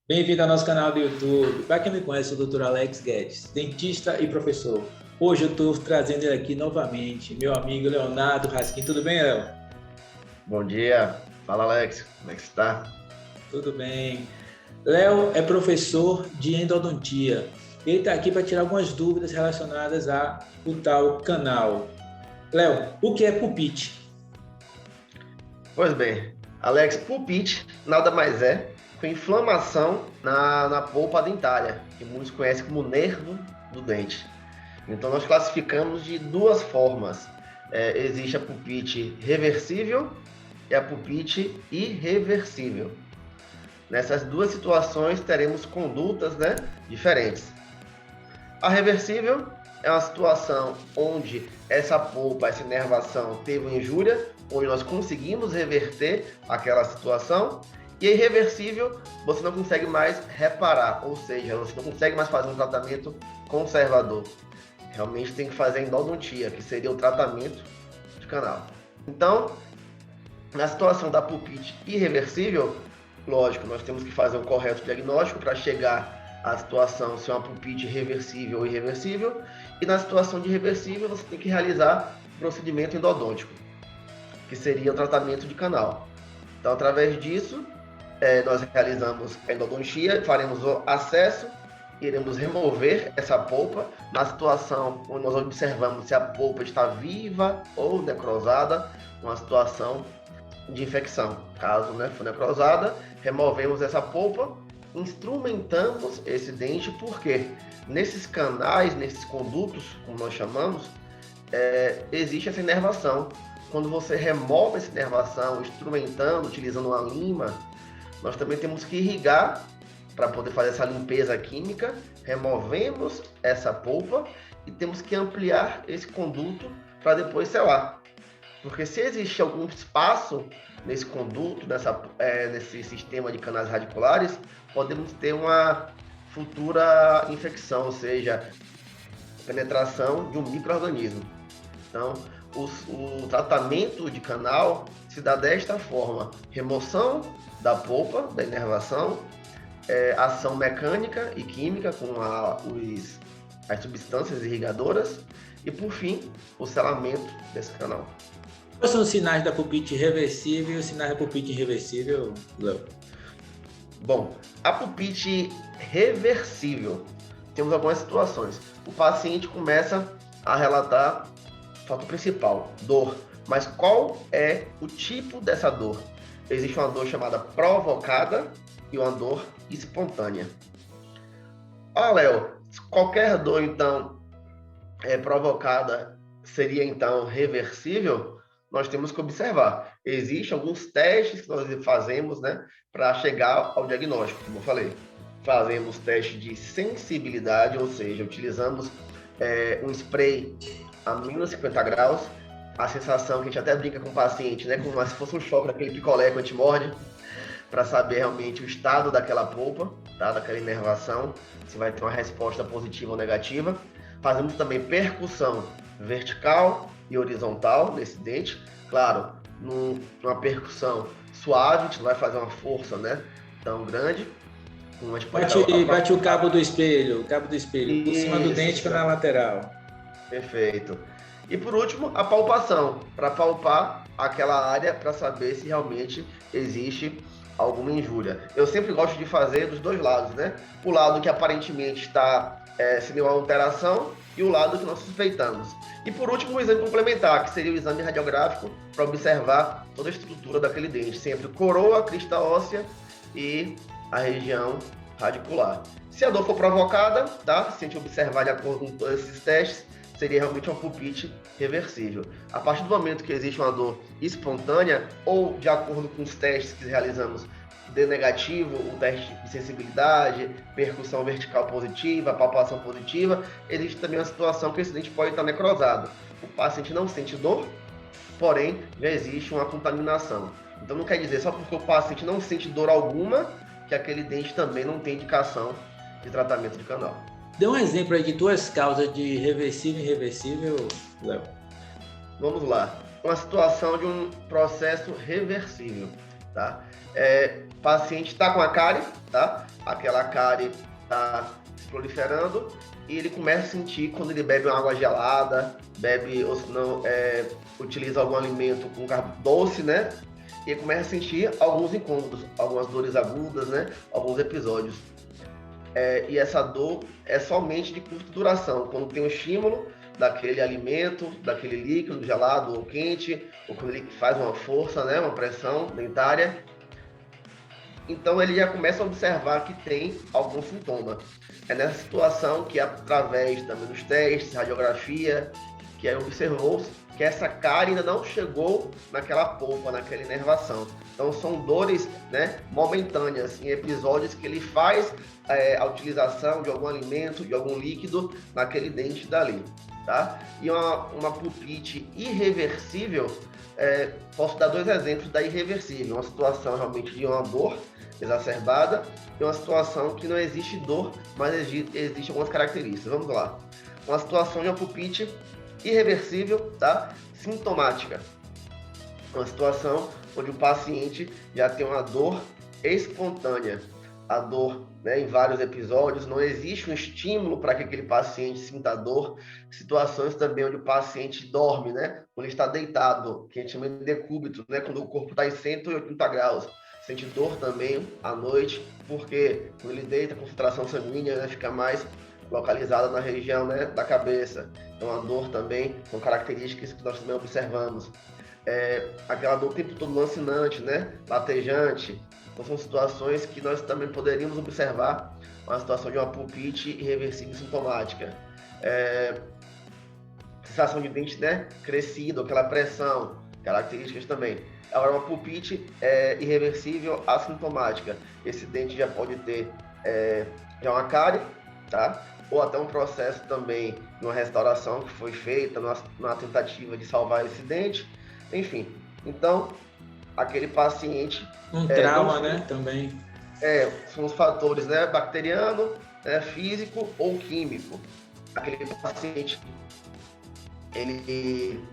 Bem-vindo ao nosso canal do YouTube. Para quem me conhece, eu sou o Dr. Alex Guedes, dentista e professor. Hoje eu estou trazendo ele aqui novamente, meu amigo Leonardo Raskin. Tudo bem, Léo? Bom dia, fala Alex, como é que você está? Tudo bem. Léo é professor de endodontia. Ele está aqui para tirar algumas dúvidas relacionadas ao tal canal. Léo, o que é pulpite? Pois bem, Alex, pulpite nada mais é que inflamação na polpa dentária, que muitos conhecem como nervo do dente. Então nós classificamos de duas formas. Existe a pulpite reversível e a pulpite irreversível. Nessas duas situações teremos condutas, diferentes. A reversível é uma situação onde essa polpa, essa inervação teve uma injúria, onde nós conseguimos reverter aquela situação, e a irreversível você não consegue mais reparar, ou seja, você não consegue mais fazer um tratamento conservador. Realmente tem que fazer a endodontia, que seria o tratamento de canal. Então, na situação da pulpite irreversível, lógico, nós temos que fazer um correto diagnóstico para chegar à situação se é uma pulpite reversível ou irreversível, e na situação de reversível você tem que realizar o procedimento endodôntico, que seria o tratamento de canal. Então, através disso, nós realizamos a endodontia, faremos o acesso, iremos remover essa polpa na situação onde nós observamos se a polpa está viva ou necrosada, uma situação de infecção. Caso for necrosada, removemos essa polpa, instrumentamos esse dente, porque nesses canais, nesses condutos, como nós chamamos, existe essa inervação. Quando você remove essa inervação, instrumentando, utilizando uma lima, nós também temos que irrigar para poder fazer essa limpeza química, removemos essa polpa e temos que ampliar esse conduto para depois selar. Porque se existe algum espaço nesse conduto, nesse sistema de canais radiculares, podemos ter uma futura infecção, ou seja, penetração de um micro-organismo. Então, o tratamento de canal se dá desta forma: remoção da polpa, da inervação, ação mecânica e química com as substâncias irrigadoras e, por fim, o selamento desse canal. Quais são os sinais da pulpite reversível e os sinais da pulpite irreversível, Léo? Bom, a pulpite reversível, temos algumas situações. O paciente começa a relatar o fator principal, dor. Mas qual é o tipo dessa dor? Existe uma dor chamada provocada e uma dor espontânea. Léo, qualquer dor, então, provocada seria, então, reversível? Nós temos que observar. Existem alguns testes que nós fazemos, para chegar ao diagnóstico, como eu falei. Fazemos teste de sensibilidade, ou seja, utilizamos um spray a menos 50 graus, a sensação que a gente até brinca com o paciente, como se fosse um choque daquele picolé que a gente morde, para saber realmente o estado daquela polpa, daquela inervação, se vai ter uma resposta positiva ou negativa. Fazemos também percussão vertical e horizontal nesse dente. Claro, numa percussão suave, a gente não vai fazer uma força tão grande. Bate o cabo do espelho, por cima do dente para na lateral. Perfeito. E por último, a palpação, para palpar aquela área para saber se realmente existe alguma injúria. Eu sempre gosto de fazer dos dois lados, O lado que aparentemente está sem nenhuma alteração e o lado que nós suspeitamos. E por último, o exame complementar, que seria o exame radiográfico para observar toda a estrutura daquele dente, sempre coroa, crista óssea e a região radicular. Se a dor for provocada, se a gente observar de acordo com todos esses testes, seria realmente uma pulpite reversível. A partir do momento que existe uma dor espontânea, ou de acordo com os testes que realizamos, D negativo, o teste de sensibilidade, percussão vertical positiva, palpação positiva, existe também uma situação que esse dente pode estar necrosado. O paciente não sente dor, porém já existe uma contaminação. Então não quer dizer só porque o paciente não sente dor alguma que aquele dente também não tem indicação de tratamento de canal. Dê um exemplo aí de duas causas de reversível e irreversível, Léo. Vamos lá. Uma situação de um processo reversível. tá? O paciente está com a cárie, tá? Aquela cárie está se proliferando e ele começa a sentir quando ele bebe uma água gelada, bebe ou se não utiliza algum alimento com carbo doce, né? E ele começa a sentir alguns incômodos, algumas dores agudas, né? Alguns episódios. E essa dor é somente de curta duração, quando tem um estímulo daquele alimento, daquele líquido gelado ou quente, ou quando ele faz uma força, né, uma pressão dentária. Então ele já começa a observar que tem algum sintoma. É nessa situação que, através também dos testes, radiografia, que aí observou que essa cárie ainda não chegou naquela polpa, naquela inervação. Então são dores, né, momentâneas, em episódios que ele faz a utilização de algum alimento, de algum líquido naquele dente dali. Tá? E uma pulpite irreversível, posso dar 2 exemplos da irreversível, uma situação realmente de uma dor exacerbada e uma situação que não existe dor, mas existe algumas características. Vamos lá. Uma situação de uma pulpite irreversível, tá? Sintomática. Uma situação onde o paciente já tem uma dor espontânea. A dor, né, em vários episódios, não existe um estímulo para que aquele paciente sinta dor. Situações também onde o paciente dorme, né, quando ele está deitado, que a gente chama de decúbito, né, quando o corpo está em 180 graus. Sente dor também à noite, porque quando ele deita, a concentração sanguínea, né, fica mais localizada na região, né, da cabeça. Então a dor também são características que nós também observamos. Aquela dor o tempo todo lancinante, né, latejante. Então são situações que nós também poderíamos observar uma situação de uma pulpite irreversível sintomática. Sensação de dente, né, crescido, aquela pressão, características também. Agora, uma pulpite irreversível assintomática. Esse dente já pode ter já uma cárie, tá? Ou até um processo também de uma restauração que foi feita numa tentativa de salvar esse dente. Enfim, então, aquele paciente... Um trauma, né, também. São os fatores, né, bacteriano, né, físico ou químico. Aquele paciente, ele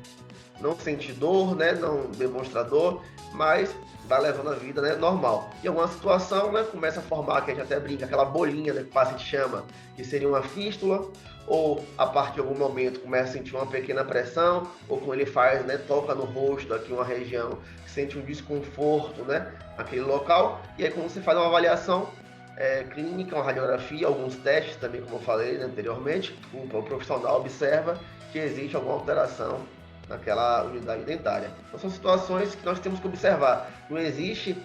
não sente dor, né, não demonstra dor, mas vai levando a vida, né, normal. E alguma situação, né, começa a formar, que a gente até brinca, aquela bolinha, né, que o paciente chama, que seria uma fístula, ou a partir de algum momento começa a sentir uma pequena pressão, ou quando ele faz, né, toca no rosto, aqui uma região, sente um desconforto, né, naquele local, e aí quando você faz uma avaliação clínica, uma radiografia, alguns testes também, como eu falei, né, anteriormente, o profissional observa que existe alguma alteração naquela unidade dentária. Então são situações que nós temos que observar. Não existe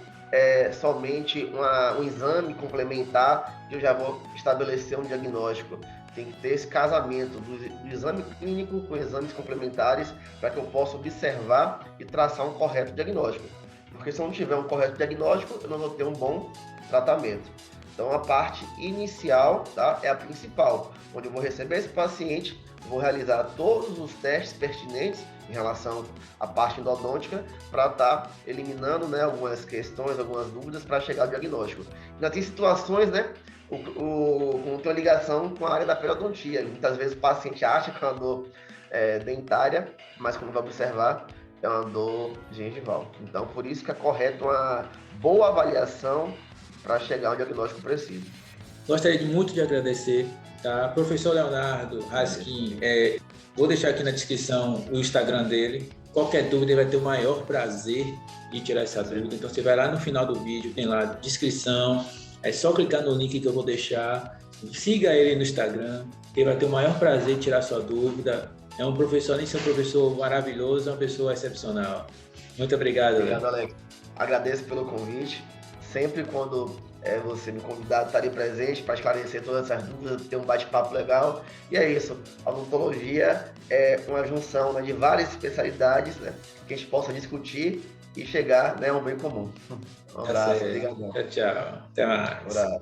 somente um exame complementar que eu já vou estabelecer um diagnóstico. Tem que ter esse casamento do exame clínico com exames complementares para que eu possa observar e traçar um correto diagnóstico. Porque se eu não tiver um correto diagnóstico, eu não vou ter um bom tratamento. Então a parte inicial, tá, é a principal, onde eu vou receber esse paciente, vou realizar todos os testes pertinentes em relação à parte endodôntica para estar eliminando, né, algumas questões, algumas dúvidas para chegar ao diagnóstico. Ainda tem situações, né, com tem uma ligação com a área da periodontia. Muitas vezes o paciente acha que é uma dor dentária, mas quando vai observar é uma dor gengival. Então, por isso que é correto uma boa avaliação para chegar ao diagnóstico preciso. Gostaria muito de agradecer, tá? Professor Leonardo Raskin, vou deixar aqui na descrição o Instagram dele. Qualquer dúvida, ele vai ter o maior prazer de tirar essa dúvida. Então, você vai lá no final do vídeo, tem lá a descrição. É só clicar no link que eu vou deixar. Siga ele no Instagram, que ele vai ter o maior prazer de tirar sua dúvida. É um professor, além de ser um professor maravilhoso, é uma pessoa excepcional. Muito obrigado. Obrigado, Alex. Agradeço pelo convite. Sempre quando você me convidar, estarei presente para esclarecer todas essas dúvidas, ter um bate-papo legal. E é isso. A odontologia é uma junção, né, de várias especialidades, né, que a gente possa discutir e chegar, né, a um bem comum. Um abraço. Obrigado. Tchau, tchau. Até mais.